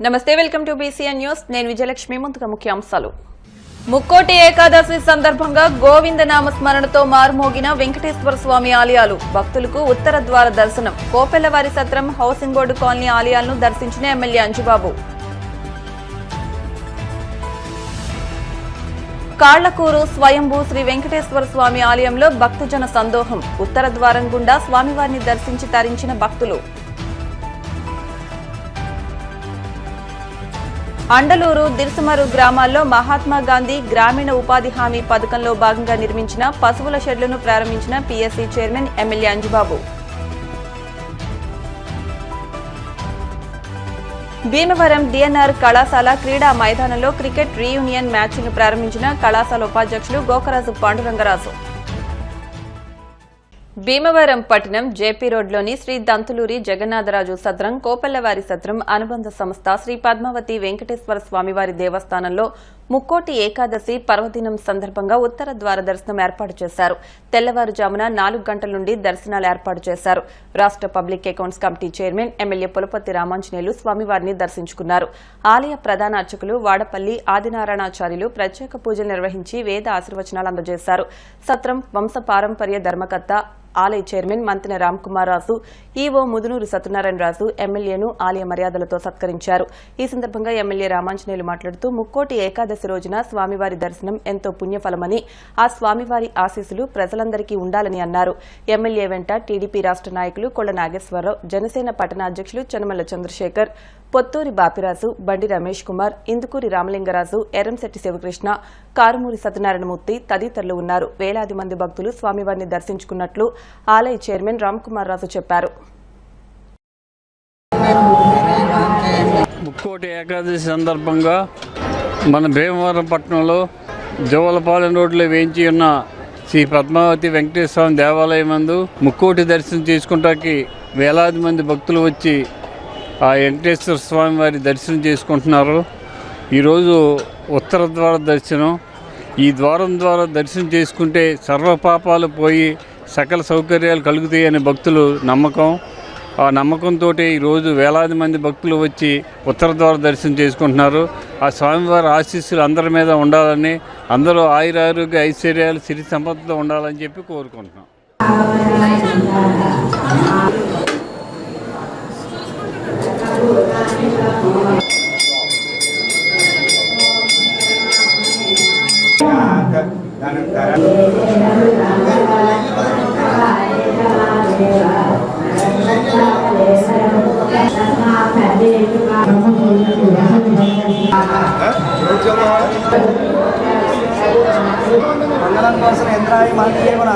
నమస్తే, welcome to BCN news. నేను విజయలక్ష్మి. ముందుగా ముఖ్యాంశాలు. ముక్కోటి ఏకాదశి సందర్భంగా గోవింద నామ స్మరణతో మారుమోగిన వెంకటేశ్వర స్వామి ఆలయాలు. భక్తులకు ఉత్తర ద్వార దర్శనం. కోపెల్లవారి సత్రం, హౌసింగ్ బోర్డు కాలనీ ఆలయాలను దర్శించిన ఎమ్మెల్యే అంజుబాబు. కాళ్లకూరు స్వయంభూ శ్రీ వెంకటేశ్వర స్వామి ఆలయంలో భక్తజన సందోహం. ఉత్తర ద్వారం గుండా స్వామివారిని దర్శించి తరించిన భక్తులు. అండలూరు, దిర్సుమరు గ్రామాల్లో మహాత్మా గాంధీ గ్రామీణ ఉపాధి హామీ పథకంలో భాగంగా నిర్మించిన పశువుల షెడ్లను ప్రారంభించిన PSC chairman MLA Anjubabu. Bhimavaram DNR కళాశాల క్రీడా మైదానంలో క్రికెట్ రీయూనియన్ మ్యాచ్ను ప్రారంభించిన కళాశాల ఉపాధ్యక్షులు గోకరాజు పాండురంగరాజు. భీమవరం పట్టణం జేపీ రోడ్లోని శ్రీ దంతులూరి జగన్నాథరాజు సత్రం, కోపెల్లవారి సత్రం అనుబంధ సంస్థ శ్రీ పద్మావతి వెంకటేశ్వర స్వామివారి దేవస్థానంలో ముక్కోటి ఏకాదశి పర్వదినం సందర్భంగా ఉత్తర ద్వార దర్శనం ఏర్పాటు చేశారు. తెల్లవారుజామున 4 గంటల నుండి దర్శనాలు ఏర్పాటు చేశారు. రాష్ట public accounts committee chairman MLA Pulaparthi Ramanjaneyulu స్వామివారిని దర్శించుకున్నారు. ఆలయ ప్రధాన అర్చకులు వాడపల్లి ఆదినారాయణాచార్యులు ప్రత్యేక పూజలు నిర్వహించి వేద ఆశీర్వచనాలు అందజేశారు. సత్రం వంశపారంపర్య ధర్మకర్త ఆలయ చైర్మన్ మంతెన రామ్కుమార్ రాజు, ఈవో ముదునూరు సత్యనారాయణరాజు ఎమ్మెల్యేను ఆలయ మర్యాదలతో సత్కరించారు. ఈ సందర్భంగా ఎమ్మెల్యే రామాంజనేయులు మాట్లాడుతూ ముక్కోటి ఏకాదశి రోజున స్వామివారి దర్శనం ఎంతో పుణ్యఫలమని, ఆ స్వామివారి ఆశీస్సులు ప్రజలందరికీ ఉండాలని అన్నారు. ఎమ్మెల్యే వెంట టీడీపీ రాష్ట నాయకులు కొళ్ల నాగేశ్వరరావు, జనసేన పట్టణ అధ్యక్షులు చనమల్ల చంద్రశేఖర్, పొత్తూరి బాపిరాజు, బండి రమేష్ కుమార్, ఇందుకూరి రామలింగరాజు, ఎర్రంశెట్టి శివకృష్ణ, కారుమూరి సత్యనారాయణమూర్తి తదితరులు ఉన్నారు. వేలాది మంది భక్తులు స్వామివారిని దర్శించుకున్నట్లు ఆలయ చైర్మన్ రామ్కుమార్ రాజు చెప్పారు. ముక్కోటి ఏకాదశి సందర్భంగా మన భీమవరం పట్టణంలో జోలపాలెం రోడ్లో వేయించి ఉన్న శ్రీ పద్మావతి వెంకటేశ్వర స్వామి దేవాలయం నందు ముక్కోటి దర్శనం చేసుకుంటానికి వేలాది మంది భక్తులు వచ్చి ఆ వెంకటేశ్వర స్వామి వారి దర్శనం చేసుకుంటున్నారు. ఈరోజు ఉత్తర ద్వార దర్శనం. ఈ ద్వారం ద్వారా దర్శనం చేసుకుంటే సర్వపాపాలు పోయి సకల సౌకర్యాలు కలుగుతాయని భక్తులు నమ్మకం. ఆ నమ్మకంతో ఈరోజు వేలాది మంది భక్తులు వచ్చి ఉత్తర ద్వార దర్శనం చేసుకుంటున్నారు. ఆ స్వామివారి ఆశీస్సులు అందరి మీద ఉండాలని, అందరూ ఆయురారోగ్య ఐశ్వర్యాలు సిరి సంపదతో ఉండాలని చెప్పి కోరుకుంటున్నాం. మంగళం కోసం యంత్రాన్ని మనకి కూడా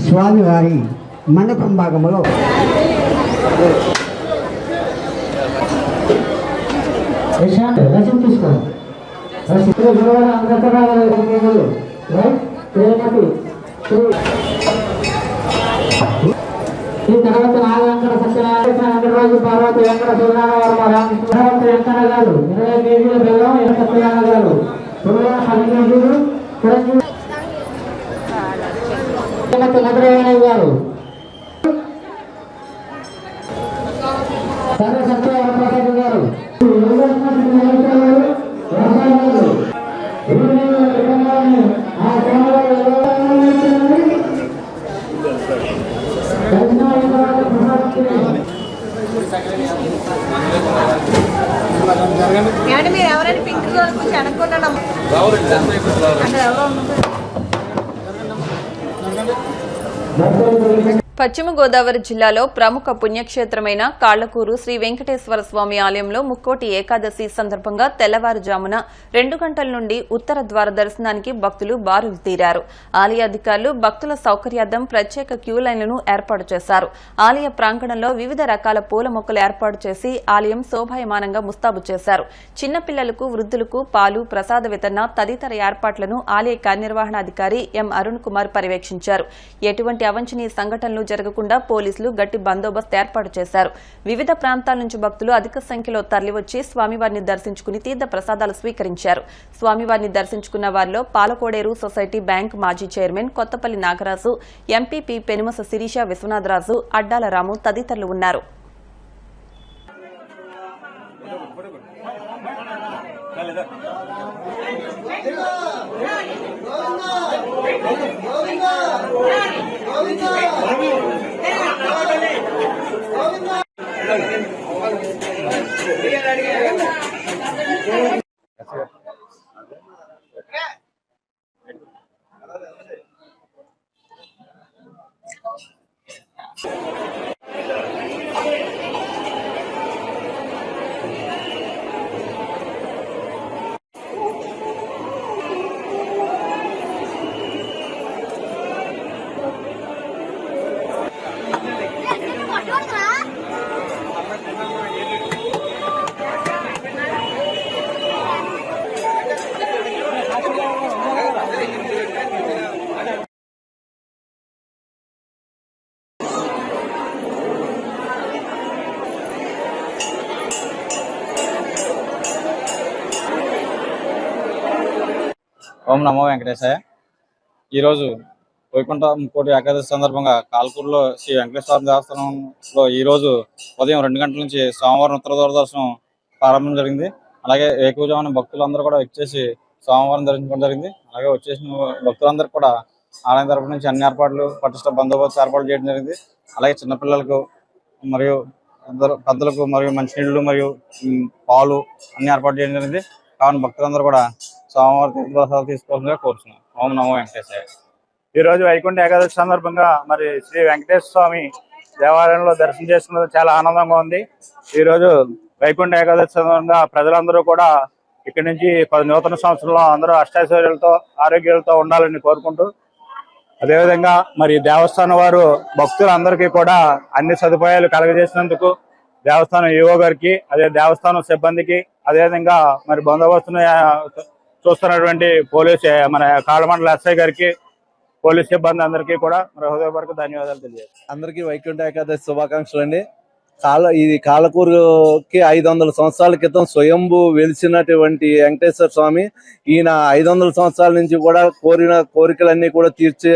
స్వామివారి మండపం భాగంలో రసం తీసుకో ఈ తర్వాత నాగంకర సత్యనారాయణ వెంకటరాజు పార్వతి వెంకట సూర్యనారాయణ వెంకట గారు 20 కేజీల బెల్లం సత్యనారాయణ గారు 10 కేజీలు నగరవేణయ్య గారు సర్వ సత్య వరప్రసాద్ గారు మీరు ఎవరైనా పింక్ కొంచెం అనుకున్నాం పశ్చిమ గోదావరి జిల్లాలో ప్రముఖ పుణ్యక్షేత్రమైన కాళ్లకూరు శ్రీ వెంకటేశ్వర స్వామి ఆలయంలో ముక్కోటి ఏకాదశి సందర్భంగా తెల్లవారుజామున 2 గంటల నుండి ఉత్తర ద్వార దర్శనానికి భక్తులు బారులు తీరారు. ఆలయ అధికారులు భక్తుల సౌకర్యార్థం ప్రత్యేక క్యూ లైన్లను ఏర్పాటు చేశారు. ఆలయ ప్రాంగణంలో వివిధ రకాల పూల మొక్కలు ఏర్పాటు చేసి ఆలయం శోభాయమానంగా ముస్తాబు చేశారు. చిన్నపిల్లలకు, వృద్ధులకు పాలు, ప్రసాద వితరణ తదితర ఏర్పాట్లను ఆలయ కార్యనిర్వహణాధికారి ఎం అరుణ్ కుమార్ పర్యవేక్షించారు. ఎటువంటి అవాంఛనీయ సంఘటనలు జరగకుండా పోలీసులు గట్టి బందోబస్తు ఏర్పాటు చేశారు. వివిధ ప్రాంతాల నుంచి భక్తులు అధిక సంఖ్యలో తరలివచ్చి స్వామివారిని దర్శించుకుని తీర్థ ప్రసాదాలు స్వీకరించారు. స్వామివారిని దర్శించుకున్న వారిలో పాలకోడేరు సొసైటీ బ్యాంక్ మాజీ చైర్మన్ కొత్తపల్లి నాగరాజు, ఎంపీపీ పెనుమస శిరీష విశ్వనాథరాజు, అడ్డాల రాము తదితరులు ఉన్నారు. ఓం నమో వెంకటేశాయ. ఈరోజు వైకుంఠ ముక్కోటి ఏకాదశి సందర్భంగా కాల్కూరులో శ్రీ వెంకటేశ్వర దేవస్థానంలో ఈరోజు ఉదయం 2 గంటల నుంచి సోమవారం ఉత్తర దూరదర్శనం ప్రారంభం జరిగింది. అలాగే వేకువజామున భక్తులందరూ కూడా వచ్చేసి సోమవారం దర్శించడం జరిగింది. అలాగే వచ్చేసిన భక్తులందరూ కూడా ఆలయం తరపు నుంచి అన్ని ఏర్పాట్లు పటిష్ట బందోబస్తు ఏర్పాటు చేయడం జరిగింది. అలాగే చిన్నపిల్లలకు మరియు పెద్దలకు మరియు మంచినీళ్ళు మరియు పాలు అన్ని ఏర్పాటు చేయడం జరిగింది. కావున భక్తులందరూ కూడా సోమవారం తీర్థప్రసాదాలు తీసుకోవాల్సిందిగా కోరుతున్నాం. ఓం నమో వెంకటేశాయ. ఈరోజు వైకుంఠ ఏకాదశి సందర్భంగా మరి శ్రీ వెంకటేశ్వర స్వామి దేవాలయంలో దర్శనం చేసుకున్నది చాలా ఆనందంగా ఉంది. ఈరోజు వైకుంఠ ఏకాదశి సందర్భంగా ప్రజలందరూ కూడా ఇక్కడి నుంచి నూతన సంవత్సరంలో అందరూ అష్టైశ్వర్యాలతో ఆరోగ్యాలతో ఉండాలని కోరుకుంటూ, అదేవిధంగా మరి దేవస్థానం వారు భక్తులందరికీ కూడా అన్ని సదుపాయాలు కలగజేసినందుకు దేవస్థానం ఈవో గారికి, అదే దేవస్థానం సిబ్బందికి, అదేవిధంగా మరి బందోబస్తును చూస్తున్నటువంటి పోలీసు మన కాళమండల ఎస్ఐ గారికి, పోలీస్ సిబ్బంది అందరికీ కూడా మరి హృదయపూర్వక ధన్యవాదాలు తెలియజేస్తాను. అందరికీ వైకుంఠ ఏకాదశి శుభాకాంక్షలు అండి. ఇది కాలకూరుకి 500 సంవత్సరాల క్రితం స్వయంభూ వెలిసినటువంటి వెంకటేశ్వర స్వామి. ఈయన 500 సంవత్సరాల నుంచి కూడా కోరిన కోరికలన్నీ కూడా తీర్చే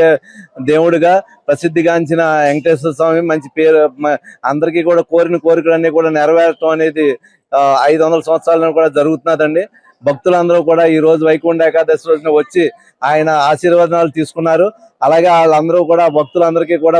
దేవుడిగా ప్రసిద్ధిగాంచిన వెంకటేశ్వర స్వామి మంచి పేరు. అందరికీ కూడా కోరిన కోరికలన్నీ కూడా నెరవేరటం అనేది 500 సంవత్సరాలను కూడా జరుగుతున్నదండి. భక్తులందరూ కూడా ఈ రోజు వైకుంఠ ఏకాదశి రోజున వచ్చి ఆయన ఆశీర్వాదాలు తీసుకున్నారు. అలాగే వాళ్ళందరూ కూడా భక్తులందరికీ కూడా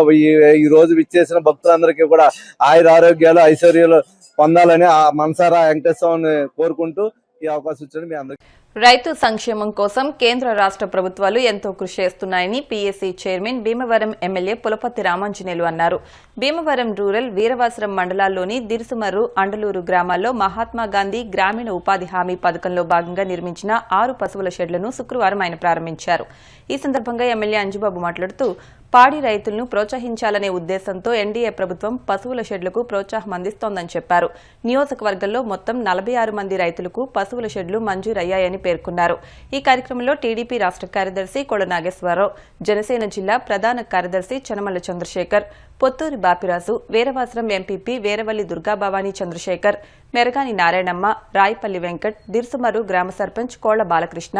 ఈ రోజు విచ్చేసిన భక్తులందరికీ కూడా ఆయుర ఆరోగ్యాలు ఐశ్వర్యాలు పొందాలని ఆ మనసారా వెంకటేశ్వరుని కోరుకుంటూ ఈ అవకాశం ఇచ్చారు మీ అందరికీ. రైతు సంక్షేమం కోసం కేంద్ర రాష్ట్ర ప్రభుత్వాలు ఎంతో కృషి చేస్తున్నాయని PSC chairman Bhimavaram MLA Pulaparthi Ramanjaneyulu అన్నారు. భీమవరం రూరల్ వీరవాసరం మండలాల్లోని దిర్సుమర్రు, అండలూరు గ్రామాల్లో మహాత్మాగాంధీ గ్రామీణ ఉపాధి హామీ పథకంలో భాగంగా నిర్మించిన 6 పశువుల షెడ్లను శుక్రవారం ఆయన ప్రారంభించారు. ఈ సందర్భంగా ఎమ్మెల్యే అంజుబాబు మాట్లాడుతూ పాడి రైతులను ప్రోత్సహించాలనే ఉద్దేశంతో ఎన్డీఏ ప్రభుత్వం పశువుల షెడ్లకు ప్రోత్సాహం అందిస్తోందని చెప్పారు. నియోజకవర్గంలో మొత్తం 46 మంది రైతులకు పశువుల షెడ్లు మంజూరయ్యాయని పేర్కొన్నారు. ఈ కార్యక్రమంలో టీడీపీ రాష్ట్ర కార్యదర్శి కొడ నాగేశ్వరరావు, జనసేన జిల్లా ప్రధాన కార్యదర్శి చనమల్ల చంద్రశేఖర్, పొత్తూరి బాపిరాజు, వీరవాసరం ఎంపీపీ వీరవల్లి దుర్గాభవానీ చంద్రశేఖర్, మెరగాని నారాయణమ్మ, రాయపల్లి వెంకట్, దిర్సుమర్రు గ్రామ సర్పంచ్ కోళ్ల బాలకృష్ణ,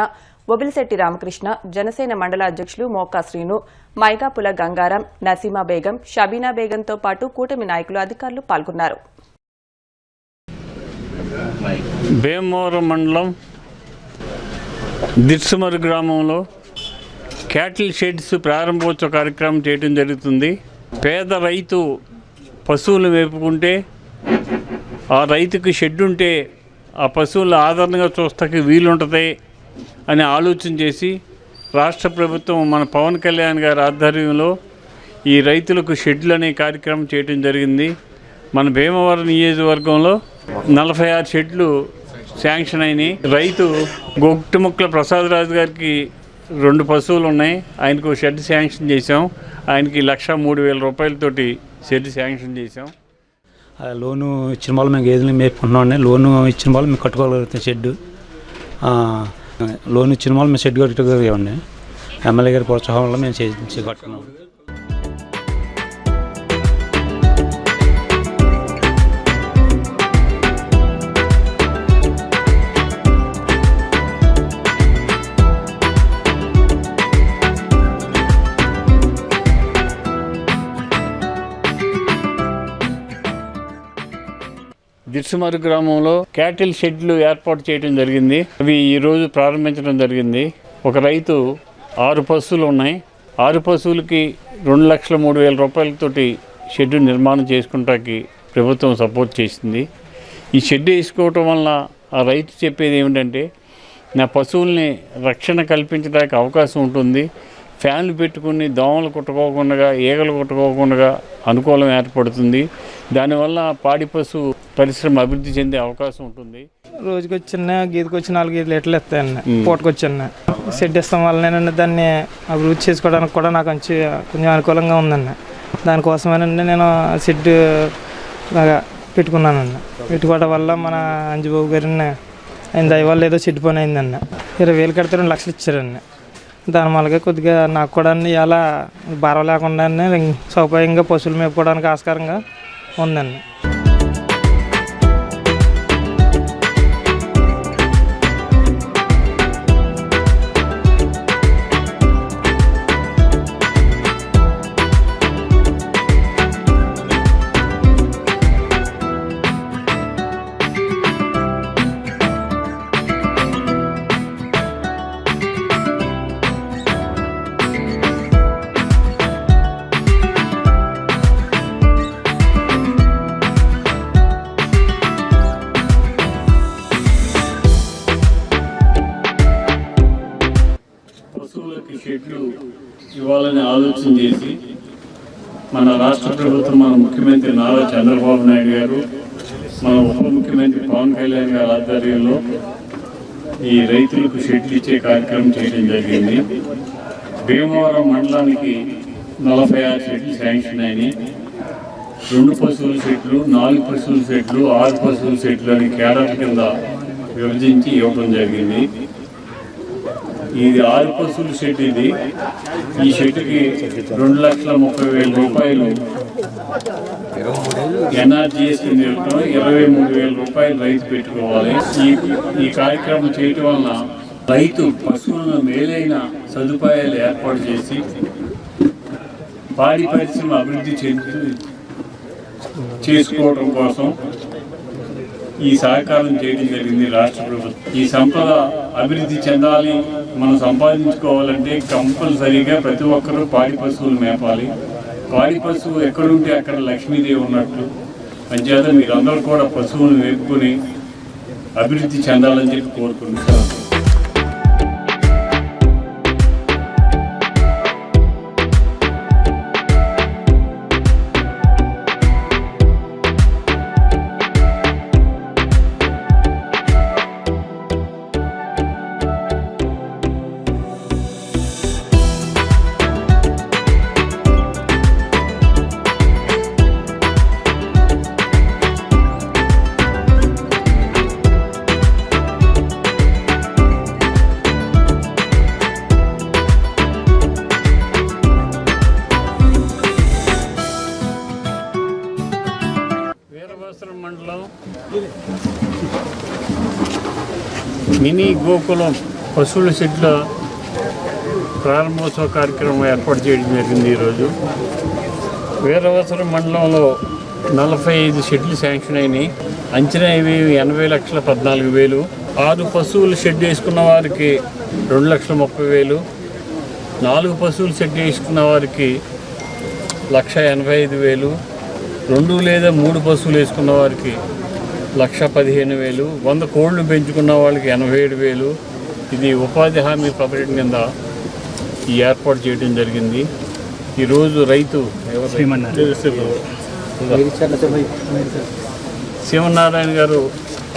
బొబిలిశెట్టి రామకృష్ణ, జనసేన మండల అధ్యక్షులు మోకా శ్రీను, మైగాపుల గంగారాం, నసీమా బేగం, షబీనా బేగంతో పాటు కూటమి నాయకులు, అధికారులు పాల్గొన్నారు. భీమవరం మండలం దిర్సుమర్రు గ్రామంలో క్యాటిల్ షెడ్స్ ప్రారంభోత్సవ కార్యక్రమం చేయడం జరుగుతుంది. పేద రైతు పశువులు మేపుకుంటే ఆ రైతుకి షెడ్ ఉంటే ఆ పశువులు ఆదరణగా చూస్తాకి వీలుంటుంది అని ఆలోచన చేసి రాష్ట్ర ప్రభుత్వం మన పవన్ కళ్యాణ్ గారి ఆధ్వర్యంలో ఈ రైతులకు షెడ్లు అనే కార్యక్రమం చేయడం జరిగింది. మన భీమవరం నియోజకవర్గంలో 46 షెడ్లు శాంక్షన్ అయినాయి. రైతు గొట్టుముక్కల ప్రసాదరాజు గారికి 2 పశువులు ఉన్నాయి. ఆయనకు షెడ్ శాంక్షన్ చేసాం. ఆయనకి 1,03,000 రూపాయలతోటి షెడ్ శాంక్షన్ చేసాం. లోను ఇచ్చిన వాళ్ళు మేము గేదెలు మేపుకుంటున్నాం. లోను ఇచ్చిన వాళ్ళు మేము కట్టుకోగలుగుతాం. షెడ్ లోన్ ఇచ్చిన వాళ్ళు మేము షెడ్ కట్టుకోగలిగామండి. ఎమ్మెల్యే గారి ప్రోత్సాహం వల్ల మేము కట్టుకున్నాం. దిర్సుమర్రు గ్రామంలో క్యాటిల్ షెడ్లు ఏర్పాటు చేయడం జరిగింది. అవి ఈరోజు ప్రారంభించడం జరిగింది. ఒక రైతు 6 పశువులు ఉన్నాయి. 6 పశువులకి 2,03,000 రూపాయలతోటి షెడ్ నిర్మాణం చేసుకుంటానికి ప్రభుత్వం సపోర్ట్ చేసింది. ఈ షెడ్ వేసుకోవటం వల్ల ఆ రైతు చెప్పేది ఏమిటంటే, నా పశువుల్ని రక్షణ కల్పించడానికి అవకాశం ఉంటుంది. ఫ్యాన్లు పెట్టుకుని దోమలు కుట్టుకోకుండా, ఈగలు కుట్టుకోకుండా అనుకూలం ఏర్పడుతుంది. దానివల్ల పాడి పశు పరిశ్రమ అభివృద్ధి చెందే అవకాశం ఉంటుంది. రోజుకి వచ్చిన గీతకు వచ్చి 4-5 లీటర్లు ఇస్తాయండి. పూటకొచ్చిన షెడ్ ఇస్తాం వల్లనేనండి దాన్ని అభివృద్ధి చేసుకోవడానికి కూడా నాకు కొంచెం అనుకూలంగా ఉందండి. దానికోసమేనండి నేను షెడ్ బాగా పెట్టుకున్నానండి. పెట్టుకోవడం వల్ల మన అంజుబాబు గారిని ఆయన దయ వల్ల ఏదో షెడ్ పని అయిందండి. 20,000 కడితే 2 లక్షలు ఇచ్చారండి. దాని వల్ల కొద్దిగా నాకు కూడా ఇలా భారం లేకుండా సౌకర్యంగా పశువులు మేపుకోవడానికి ఆస్కారంగా ఉందండి. షెడ్లు ఇవ్వాలని ఆలోచన చేసి మన రాష్ట్ర ప్రభుత్వం, మన ముఖ్యమంత్రి నారా చంద్రబాబు నాయుడు గారు, మన ఉప ముఖ్యమంత్రి పవన్ కళ్యాణ్ గారి ఆధ్వర్యంలో ఈ రైతులకు షెడ్లు ఇచ్చే కార్యక్రమం చేయడం జరిగింది. భీమవరం మండలానికి 46 షెడ్లు శాంక్షన్ అయినాయి. 2 పశువుల షెడ్లు, 4 పశువుల షెడ్లు, 6 పశువుల షెడ్లు అని కేడర్ల కింద విభజించి ఇవ్వడం జరిగింది. ఇది 6 పశువుల షెడ్. ఈ షెడ్కి 2,30,000 రూపాయలు ఎన్ఆర్జీఎస్ నిలుపుతో 23,000 రూపాయలు రైతు పెట్టుకోవాలి. ఈ కార్యక్రమం చేయటం వలన రైతు పశువులను మేలైన సదుపాయాలు ఏర్పాటు చేసి పాడి పరిశ్రమ అభివృద్ధి చేసుకోవడం కోసం ఈ సహకారం చేయడం జరిగింది రాష్ట్ర ప్రభుత్వం. ఈ సంపద అభివృద్ధి చెందాలి, మనం సంపాదించుకోవాలంటే కంపల్సరీగా ప్రతి ఒక్కరూ పాడి పశువులు మేపాలి. పాడి పశువు ఎక్కడుంటే అక్కడ లక్ష్మీదేవి ఉన్నట్లు. అంచేత మీరందరూ కూడా పశువులు మేపుకొని అభివృద్ధి చెందాలని చెప్పి కోరుకుంటున్నాను. మండలం మినీ గోకులం పశువుల షెడ్ల ప్రారంభోత్సవ కార్యక్రమం ఏర్పాటు చేయడం జరిగింది. ఈరోజు వీరవసరం మండలంలో 45 షెడ్లు శాంక్షన్ అయినాయి. అంచనా ఇవి 80,14,000. 6 పశువులు షెడ్ వేసుకున్న వారికి 2,30,000. 4 పశువులు షెడ్ వేసుకున్న వారికి 1,85,000. 2 లేదా 3 పశువులు వేసుకున్న వారికి 1,15,000. 100 కోళ్లు పెంచుకున్న వాళ్ళకి 87,000. ఇది ఉపాధి హామీ పథకం కింద ఈ ఏర్పాటు చేయడం జరిగింది. ఈరోజు రైతు శివనారాయణ గారు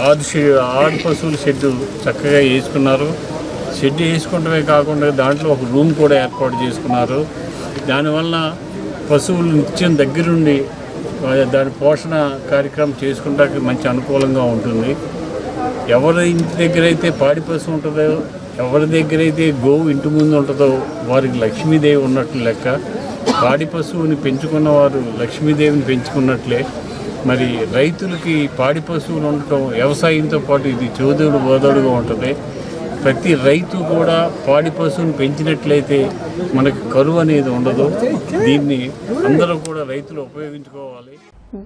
6 పశువుల షెడ్డు చక్కగా వేసుకున్నారు. షెడ్ వేసుకుంటమే కాకుండా దాంట్లో ఒక రూమ్ కూడా ఏర్పాటు చేసుకున్నారు. దానివల్ల పశువులు నిత్యం దగ్గరుండి దాని పోషణ కార్యక్రమం చేసుకుంటానికి మంచి అనుకూలంగా ఉంటుంది. ఎవరి ఇంటి దగ్గర అయితే పాడి పశువు ఉంటుందో, ఎవరి దగ్గర అయితే గోవు ఇంటి ముందు ఉంటుందో వారికి లక్ష్మీదేవి ఉన్నట్లు లెక్క. పాడి పశువుని పెంచుకున్న వారు లక్ష్మీదేవిని పెంచుకున్నట్లే. మరి రైతులకి పాడి పశువులు ఉండటం వ్యవసాయంతో పాటు ఇది చోదోడు బోదోడుగా ఉంటుంది. ప్రతి రైతు కూడా పాడి పశువుని పెంచినట్లయితే మనకి కరువు అనేది ఉండదు. దీన్ని అందరూ కూడా రైతులు ఉపయోగించుకోవాలి.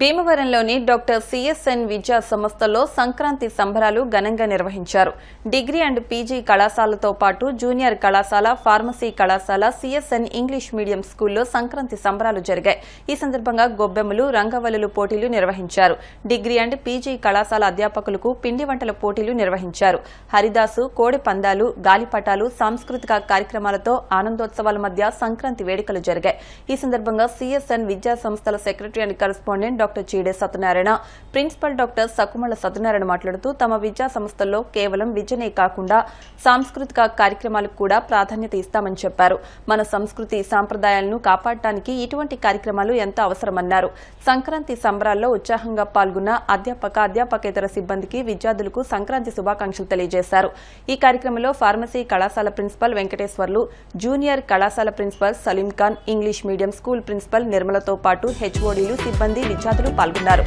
భీమవరంలోని డాక్టర్ సిఎస్ఎన్ విద్యా సంస్థలో సంక్రాంతి సంబరాలు ఘనంగా నిర్వహించారు. డిగ్రీ అండ్ పీజీ కళాశాలతో పాటు జూనియర్ కళాశాల, ఫార్మసీ కళాశాల, సిఎస్ఎన్ ఇంగ్లీష్ మీడియం స్కూల్లో సంక్రాంతి సంబరాలు జరిగాయి. ఈ సందర్భంగా గొబ్బెమ్మలు, రంగవల్లులు పోటీలు నిర్వహించారు. డిగ్రీ అండ్ పీజీ కళాశాల అధ్యాపకులకు పిండి వంటల పోటీలు నిర్వహించారు. హరిదాసు, కోడి పందాలు, గాలిపటాలు, సాంస్కృతిక కార్యక్రమాలతో ఆనందోత్సవాల మధ్య సంక్రాంతి వేడుకలు జరిగాయి. ఈ సందర్భంగా సిఎస్ఎన్ విద్యా సంస్థల secretary and correspondent doctor Cheede Satyanarayana, principal doctor Sakumala Satyanarayana మాట్లాడుతూ తమ విద్యా సంస్థల్లో కేవలం విద్యనే కాకుండా సాంస్కృతిక కార్యక్రమాలకు కూడా ప్రాధాన్యత ఇస్తామని చెప్పారు. మన సంస్కృతి సాంప్రదాయాలను కాపాడటానికి ఇటువంటి కార్యక్రమాలు ఎంతో అవసరమన్నారు. సంక్రాంతి సంబరాల్లో ఉత్సాహంగా పాల్గొన్న అధ్యాపకేతర సిబ్బందికి, విద్యార్థులకు సంక్రాంతి శుభాకాంక్షలు తెలియజేశారు. ఈ కార్యక్రమంలో ఫార్మసీ కళాశాల ప్రిన్సిపల్ వెంకటేశ్వర్లు, జూనియర్ కళాశాల principal Salim Khan, English medium school principal నిర్మలతో పాటు హెచ్ఓడీలు, సిబ్బంది, విద్యార్థులు పాల్గొన్నారు.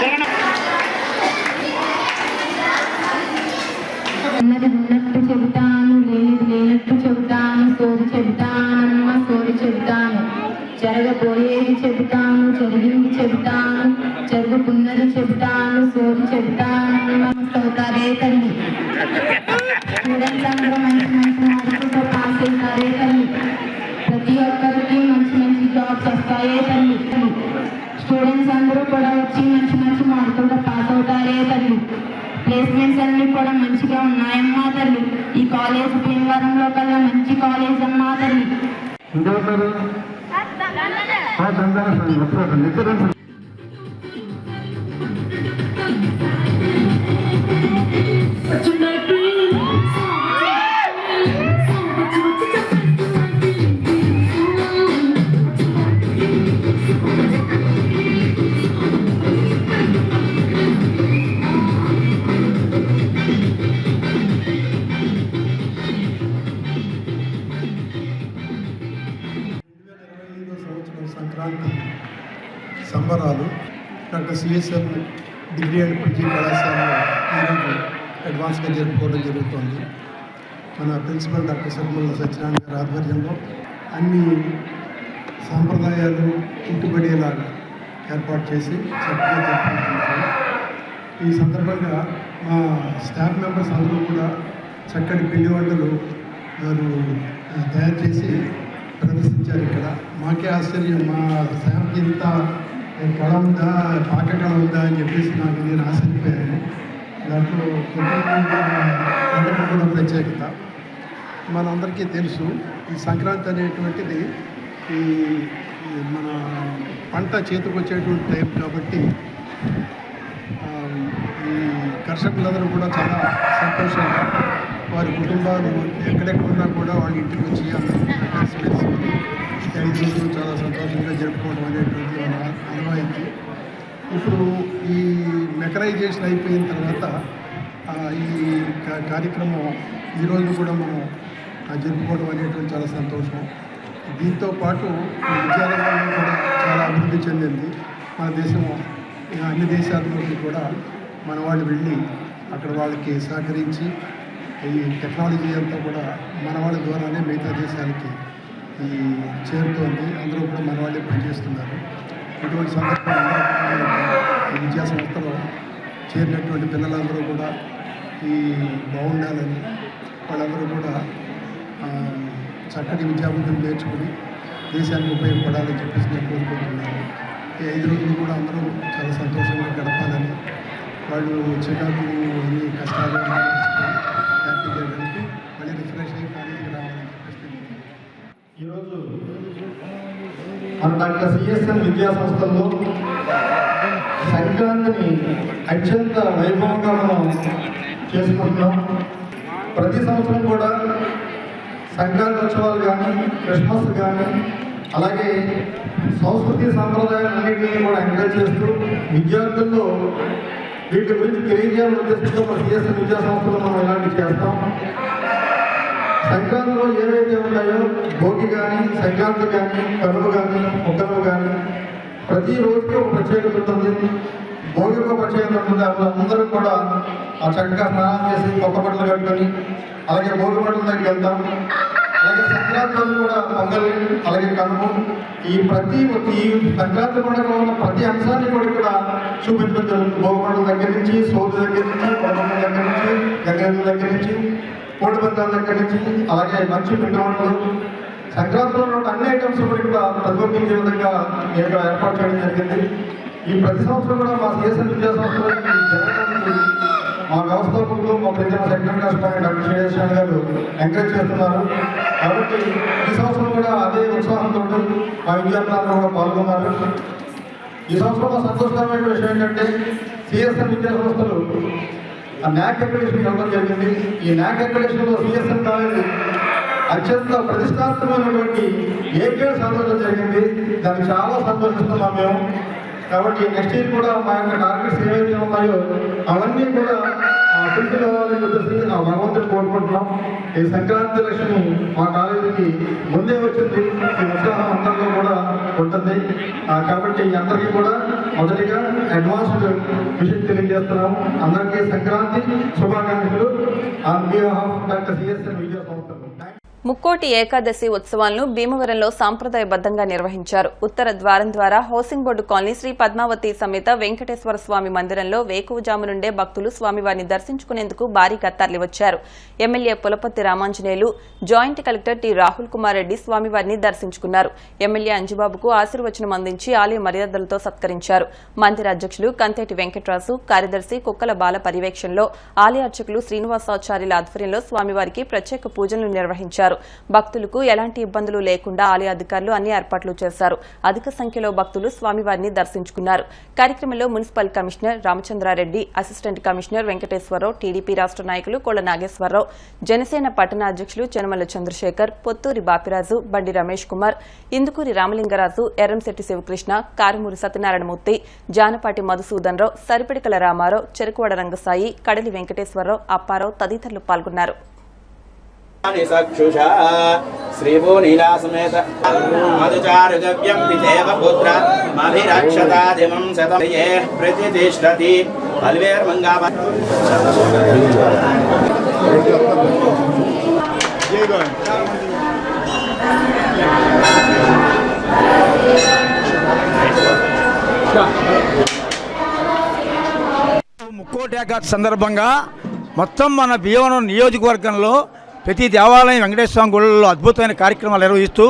జగన్ జరుగుతున్నది చెబుతాను సోది చెబుతాను అవుతారే తల్లి స్టూడెంట్స్ అందరూ మంచి మంచి మార్కులతో పాస్ అవుతారే తల్లి ప్రతి ఒక్కరికి మంచి మంచి జాబ్స్ వస్తాయే తల్లి స్టూడెంట్స్ అందరూ కూడా వచ్చి మంచి మంచి మార్కులతో పాస్ అవుతారే తల్లి ప్లేస్మెంట్స్ అన్ని కూడా మంచిగా ఉన్నాయమ్మా తల్లి ఈ కాలేజ్ భీమవరంలో కల్లా మంచి కాలేజ్ అమ్మా తల్లి సంక్రాంతి సంబరాలు doctor CSL degree and PG కళాశాలలో ఈరోజు అడ్వాన్స్గా జరుపుకోవడం జరుగుతుంది. మన ప్రిన్సిపల్ డాక్టర్ సర్మల సత్యనారాయణ గారి ఆధ్వర్యంలో అన్ని సాంప్రదాయాలు ఇంటిబడేలాగా ఏర్పాటు చేసి చక్కగా జరుపుకుంటున్నారు. ఈ సందర్భంగా మా స్టాఫ్ మెంబర్స్ అందరూ కూడా చక్కటి పిండి వంటలు వారు తయారు చేసి ప్రదర్శించారు. ఇక్కడ మాకే ఆశ్చర్యం, మా స్టాఫ్కి ఇంత కళ ఉందా, పాక కళ ఉందా అని చెప్పేసి నేను ఆశ్చర్యపోయాను. దాంట్లో వంటకం కూడా ప్రత్యేకత. మనందరికీ తెలుసు ఈ సంక్రాంతి అనేటువంటిది ఈ మన పంట చేతికి వచ్చేటువంటి టైం కాబట్టి ఈ కర్షకులందరూ కూడా చాలా సంతోషంగా వారి కుటుంబాలు ఎక్కడెక్కడున్నా కూడా వాళ్ళ ఇంటికి వచ్చి అందరూ కలిసిమెలిసి 5 రోజులు చాలా సంతోషంగా జరుపుకోవడం అనేటువంటి మన అనుభవానికి. ఇప్పుడు ఈ మెకనైజేషన్ అయిపోయిన తర్వాత ఈ కార్యక్రమం ఈరోజు కూడా మనం జరుపుకోవడం అనేటువంటి చాలా సంతోషం. దీంతో పాటు విద్యారంగంలో కూడా చాలా అభివృద్ధి చెందింది మన దేశం. అన్ని దేశాలలోకి కూడా మన వాళ్ళు వెళ్ళి అక్కడ వాళ్ళకి సహకరించి ఈ టెక్నాలజీ అంతా కూడా మన వాళ్ళ ద్వారానే మిగతా దేశాలకి ఈ చేరుతోంది. అందరూ కూడా మన వాళ్ళే పనిచేస్తున్నారు. ఇటువంటి సందర్భంలో ఈ విద్యా సంస్థలో చేరినటువంటి పిల్లలందరూ కూడా ఈ బాగుండాలని, వాళ్ళందరూ కూడా చక్కటి విద్యాబుద్ధులు నేర్చుకుని దేశానికి ఉపయోగపడాలని చెప్పేసి నేను కోరుకుంటున్నాను. ఈ 5 రోజులు కూడా అందరూ చాలా సంతోషంగా గడపాలని, వాళ్ళు చికాకు అన్ని కష్టాలు హ్యాపీగా గడిపి మళ్ళీ రిఫ్రెష్ అయ్యి కాలేజీకి రావాలని చెప్పేసి ఈరోజు మన డాక్టర్ సిఎస్ఎల్ విద్యా సంస్థల్లో సంక్రాంతిని అత్యంత వైభవంగా మనం చేసుకుంటున్నాం. ప్రతి సంవత్సరం కూడా సంక్రాంతి ఉత్సవాలు కానీ, క్రిస్మస్ కానీ, అలాగే సంస్కృతి సాంప్రదాయాలన్నింటినీ కూడా ఎంకరేజ్ చేస్తూ విద్యార్థుల్లో వీటి గురించి తెలియజేయాలని ఉద్దేశంతో మన సిఎస్ఎల్ విద్యా సంస్థలో మనం ఇలాంటివి చేస్తాం. సంక్రాంతిలో ఏవైతే ఉన్నాయో భోగి కానీ, సంక్రాంతి కానీ, కనుమ కానీ, ముక్కనుమ కానీ ప్రతి రోజుకి ఒక ప్రత్యేకత ఉంటుంది. భోగి ఒక ప్రత్యేకత ఉంటుంది. అందరూ కూడా చక్కగా స్నానం చేసి కొత్త బట్టలు కట్టుకొని అలాగే భోగి బట్టల దగ్గరికి వెళ్తాం. అలాగే సంక్రాంతి రోజు కూడా పొంగల్, అలాగే కనుమ, ఈ సంక్రాంతి పండుగలో ఉన్న ప్రతి అంశాన్ని కూడా ఇక్కడ చూపించడం జరుగుతుంది. భోగి బట్టల దగ్గర నుంచి, సోదు దగ్గర నుంచి, పొంగల్ దగ్గర నుంచి, గంగల దగ్గర నుంచి, కోటి బంధాల దగ్గర నుంచి, అలాగే మంచి పిండి వంటలు, సంక్రాంతిలో ఉన్న అన్ని ఐటమ్స్ కూడా ఇక్కడ ప్రతిబింబించే విధంగా ఇక్కడ ఏర్పాటు చేయడం జరిగింది. ఈ ప్రతి సంవత్సరం కూడా మా సిఎస్ఎల్ విద్యా సంస్థలో జరగడానికి మా వ్యవస్థాపకులు, మా ప్రెసిడెంట్ సెక్రటరీ డాక్టర్ శ్రీనివాస్ గారు ఎంకరేజ్ చేస్తున్నారు. కాబట్టి ఈ సంవత్సరం కూడా అదే ఉత్సాహంతో మా విద్యార్థులందరూ కూడా పాల్గొన్నారు. ఈ సంవత్సరంలో సంతోషకరమైన విషయం ఏంటంటే సిఎస్ఎల్ విద్యా సంస్థలు న్యాక్ అక్రిడిటేషన్ ఇవ్వడం జరిగింది. ఈ న్యాక్ అక్రిడిటేషన్లో సిఎస్ఎల్ కాలేజ్ అత్యంత ప్రతిష్టాత్మకమైనటువంటి ఏపీఎల్ సాధించడం జరిగింది. దానికి చాలా సంతోషిస్తున్నాం మేము. కాబట్టి నెక్స్ట్ ఇయర్ కూడా మా యొక్క టార్గెట్స్ ఏవైతే ఉన్నాయో అవన్నీ కూడా ఫుల్ఫిల్ అవ్వాలని చెప్పేసి ఆ భగవంతుని కోరుకుంటున్నాం. ఈ సంక్రాంతి లక్ష్మి మా కాలేజీకి ముందే వచ్చింది. ఈ ఉత్సాహం అందరిలో కూడా ఉంటుంది. కాబట్టి అందరికీ కూడా మొదటిగా అడ్వాన్స్డ్ విషయం తెలియజేస్తున్నాం. అందరికీ సంక్రాంతి శుభాకాంక్షలు on behalf of doctor CSL విద్యా సంస్థలు. ముక్కోటి ఏకాదశి ఉత్సవాలను భీమవరంలో సాంప్రదాయబద్దంగా నిర్వహించారు. ఉత్తర ద్వారం ద్వారా housing board colony Shri Padmavati సమేత వెంకటేశ్వర స్వామి మందిరంలో వేకువజాము నుండే భక్తులు స్వామివారిని దర్శించుకునేందుకు భారీగా తరలివచ్చారు. MLA Pulaparthi Ramanjaneyulu, joint collector T Rahul Kumar Reddy స్వామివారిని దర్శించుకున్నారు. ఎమ్మెల్యే అంజుబాబుకు ఆశీర్వచనం అందించి ఆలయ మర్యాదలతో సత్కరించారు. మందిర అధ్యక్షులు కంతేటి వెంకటరాజు, కార్యదర్శి కుక్కల బాల పర్యవేక్షణలో ఆలయ అర్చకులు శ్రీనివాసాచార్యుల ఆధ్వర్యంలో స్వామివారికి ప్రత్యేక పూజలు నిర్వహించారు. భక్తులకు ఎలాంటి ఇబ్బందులు లేకుండా ఆలయ అధికారులు అన్ని ఏర్పాట్లు చేశారు. అధిక సంఖ్యలో భక్తులు స్వామివారిని దర్శించుకున్నారు. కార్యక్రమంలో municipal commissioner Ramachandra Reddy, assistant commissioner Venkateswara Rao, TDP రాష్ట్ర నాయకులు కోళ్ల నాగేశ్వరరావు, జనసేన పట్టణ అధ్యక్షులు చెనమల చంద్రశేఖర్, పొత్తూరి బాపిరాజు, బండి రమేష్ కుమార్, ఇందుకూరి రామలింగరాజు, ఎర్రంశెట్టి శివకృష్ణ, కారుమూరి సత్యనారాయణమూర్తి, జానపాటి మధుసూదన్ రావు, సరిపిడికల రామారావు, చెరుకువాడ రంగసాయి, కడలి వెంకటేశ్వరరావు, అప్పారావు తదితరులు పాల్గొన్నారు. శ్రీభూ నీలాసమేత మధుచారుగవ్యం విజేవ పుత్ర మభిరక్షతాదిమం శతమయే ప్రతిష్ఠతి అల్వేర్మంగావ ముక్కోటి ఏకాదశి సందర్భంగా మొత్తం మన భీమవరం నియోజకవర్గంలో ప్రతి దేవాలయం వెంకటేశ్వర స్వామి గుళ్ళలో అద్భుతమైన కార్యక్రమాలు నిర్వహిస్తూ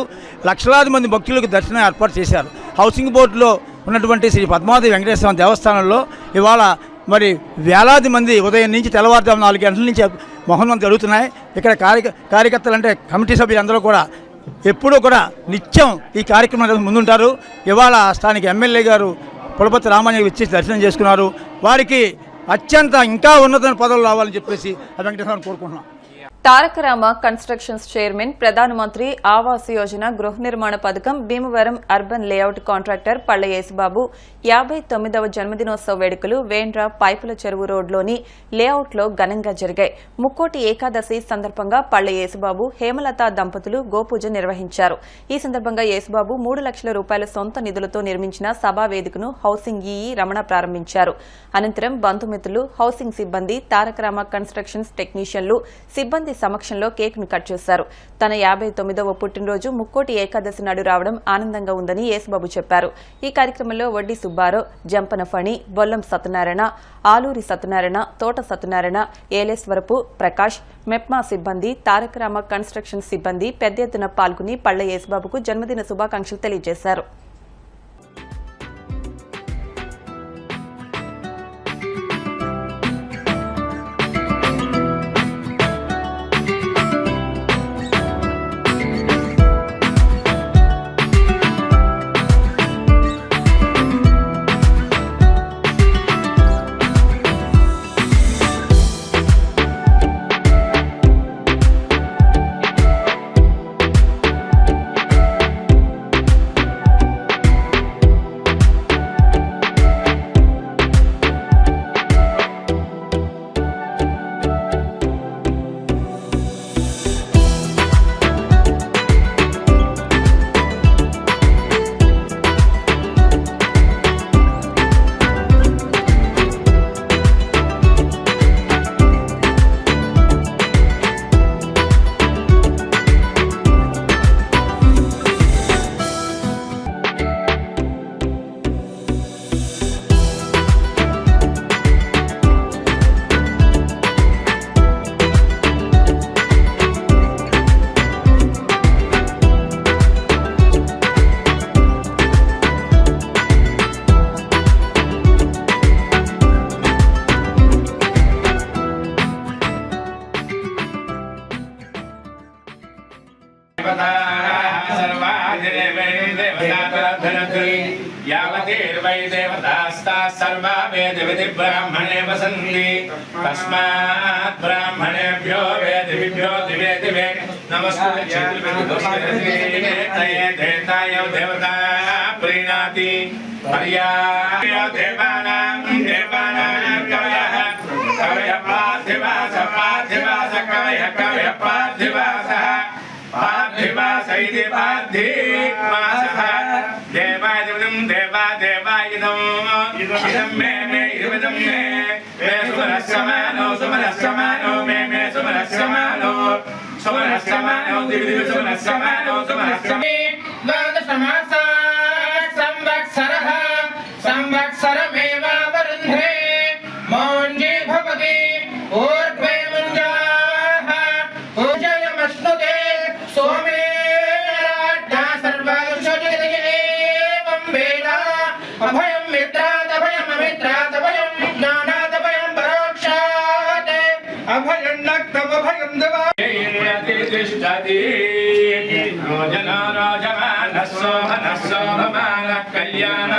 లక్షలాది మంది భక్తులకు దర్శనం ఏర్పాటు చేశారు. హౌసింగ్ బోర్డులో ఉన్నటువంటి శ్రీ పద్మావతి వెంకటేశ్వర స్వామి దేవస్థానంలో ఇవాళ మరి వేలాది మంది ఉదయం నుంచి తెల్లవారుజాము 4 గంటల నుంచి మహోన్నతం జరుగుతున్నాయి. ఇక్కడ కార్యకర్తలు అంటే కమిటీ సభ్యులందరూ కూడా ఎప్పుడూ కూడా నిత్యం ఈ కార్యక్రమం ముందుంటారు. ఇవాళ స్థానిక ఎమ్మెల్యే గారు పులపర్తి రామాంజనేయులు వచ్చి దర్శనం చేసుకున్నారు. వారికి అత్యంత ఇంకా ఉన్నతమైన పదవులు రావాలని చెప్పేసి వెంకటేశ్వరం కోరుకుంటున్నాం. తారక రామ కన్స్ట్రక్షన్స్ చైర్మన్, ప్రధానమంత్రి ఆవాస్ యోజన గృహ నిర్మాణ పథకం Bhimavaram urban layout contractor Palla Yesubabu 59వ జన్మదినోత్సవ వేడుకలు వేండ్ర పైపుల చెరువు రోడ్లోని లేఅవుట్లో ఘనంగా జరిగాయి. ముక్కోటి ఏకాదశి సందర్భంగా పళ్ల యేసుబాబు, హేమలత దంపతులు గోపూజ నిర్వహించారు. ఈ సందర్భంగా యేసుబాబు 3 లక్షల రూపాయల సొంత నిధులతో నిర్మించిన సభా వేదికను హౌసింగ్ ఈఈ రమణ ప్రారంభించారు. అనంతరం బంధుమిత్రులు, హౌసింగ్ సిబ్బంది, తారక రామ కన్స్ట్రక్షన్స్ టెక్నీషియన్లు సిబ్బంది సమక్షంలో కేక్ను కట్ చేశారు. తన 59వ పుట్టినరోజు ముక్కోటి ఏకాదశి నాడు రావడం ఆనందంగా ఉందని యేసుబాబు చెప్పారు. ఈ కార్యక్రమంలో వడ్డీ సుబ్బారావు, జంపన ఫణి, బొల్లం సత్యనారాయణ, ఆలూరి సత్యనారాయణ, తోట సత్యనారాయణ, ఏలేశ్వరపు ప్రకాష్, మెప్మా సిబ్బంది, తారక రామ కన్స్ట్రక్షన్ సిబ్బంది పెద్ద ఎత్తున పాల్గొని పళ్ల యేసుబాబుకు జన్మదిన శుభాకాంక్షలు తెలియజేశారు. यावतीर्वै देवतास्ताः सर्वा वेदविधि ब्राह्मणे वसन्ति तस्मात् ब्राह्मणेभ्यो वेदिभ्यो दिवे दिवे नमस्ते देवताय देवता प्रीणाति पर्याय देवानां कवयः कवयः पार्थिवास कवयः कवयः पार्थिवासः पार्थिवास इति पार्थिवासः देवादिवदं देवादिवदं इदं मे इदं मे सुमनस्समानो मे सुमनस्समानो सुमनस्समानो दिवि ప్రజాపతి రోజన రోజమాన శోభన శోభమాన కళ్యాణ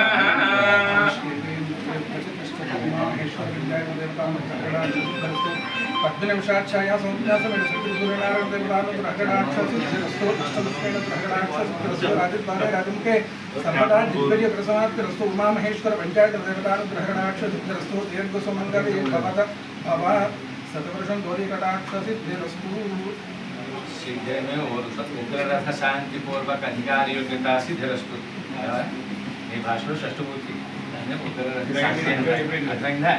పద్మనిమిషాఛాయా సంజ్ఞాసమైన శ్రీ సూర్యనారాయణ దేవతాను గ్రహణాక్షరస్తు అష్టదృష్టేణ గ్రహణాక్షరస్తు రాజద్వార రాజముఖే సర్వదా దిగ్విజయ ప్రసన్నాత్రస్తు ఉమామహేశ్వర పంచాయత దేవతాను గ్రహణాక్షరస్తు దీర్ఘ సుమంగళ భవత భవ శతవర్షం గౌరీకటాక్షరస్తు शीघ्रमे उग्ररथ शांतिपूर्वक अधिकार योग्यता सिद्धिरस्तु ये भाषण षष्ठमूर्ति उग्ररथ शांति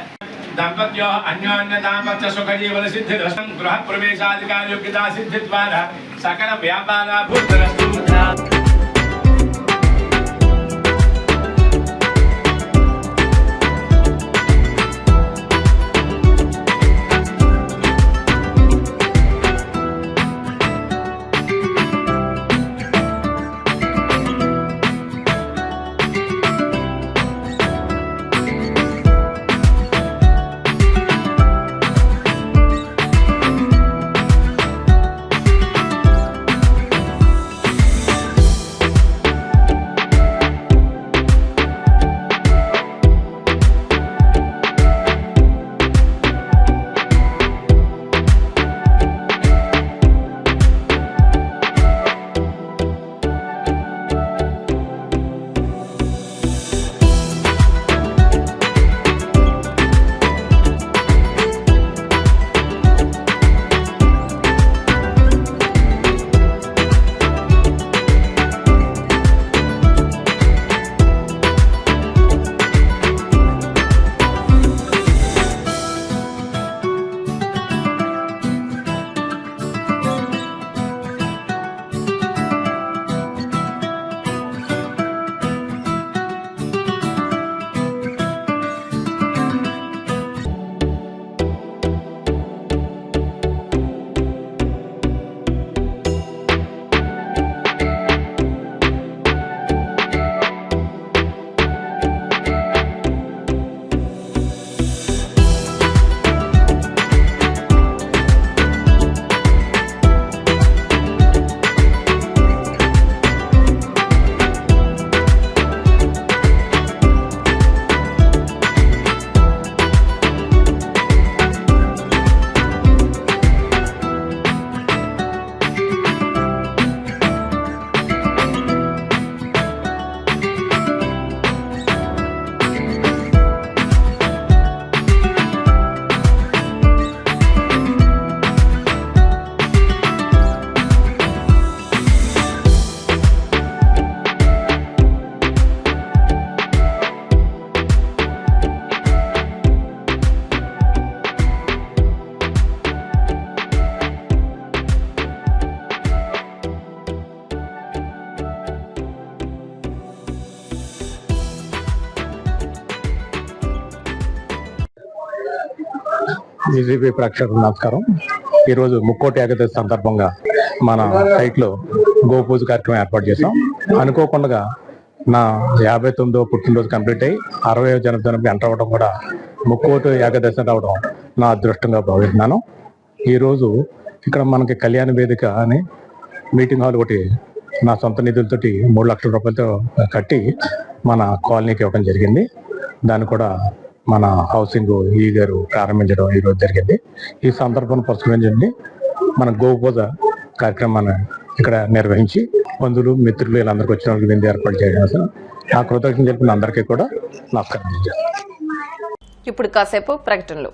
दाम्पत्यो अन्योन्य दाम्पत्य सुख जीवन सिद्धिरस्तु गृह प्रवेशाधिकार योग्यता सिद्धि द्वारा सकल व्यापार भूतरस्तु ఈజీపీ ప్రేక్షకులకు నమస్కారం. ఈరోజు ముక్కోటి ఏకాదశి సందర్భంగా మన సైట్లో గోపూజ కార్యక్రమం ఏర్పాటు చేసాం. అనుకోకుండా నా 59వ పుట్టినరోజు కంప్లీట్ అయ్యి 60వ జన్మదినం ఎంటర్ అవ్వడం కూడా ముక్కోటి ఏకాదశి రావడం నా అదృష్టంగా భావిస్తున్నాను. ఈరోజు ఇక్కడ మనకి కళ్యాణ వేదిక అని మీటింగ్ హాల్ ఒకటి నా సొంత నిధులతోటి 3 లక్షల రూపాయలతో కట్టి మన కాలనీకి ఇవ్వడం జరిగింది. దాన్ని కూడా మన హౌసింగ్ ఈ గారు ప్రారంభించడం ఈరోజు జరిగింది. ఈ సందర్భాన్ని పురస్కరించండి మన గోపూజ కార్యక్రమాన్ని ఇక్కడ నిర్వహించి బంధువులు మిత్రులు వీళ్ళందరికీ వచ్చిన వాళ్ళకి విందు ఏర్పాటు చేయడం నా కృతజ్ఞతలు తెలిపిన అందరికీ కూడా నమస్కారం. ఇప్పుడు కాసేపు ప్రకటనలు.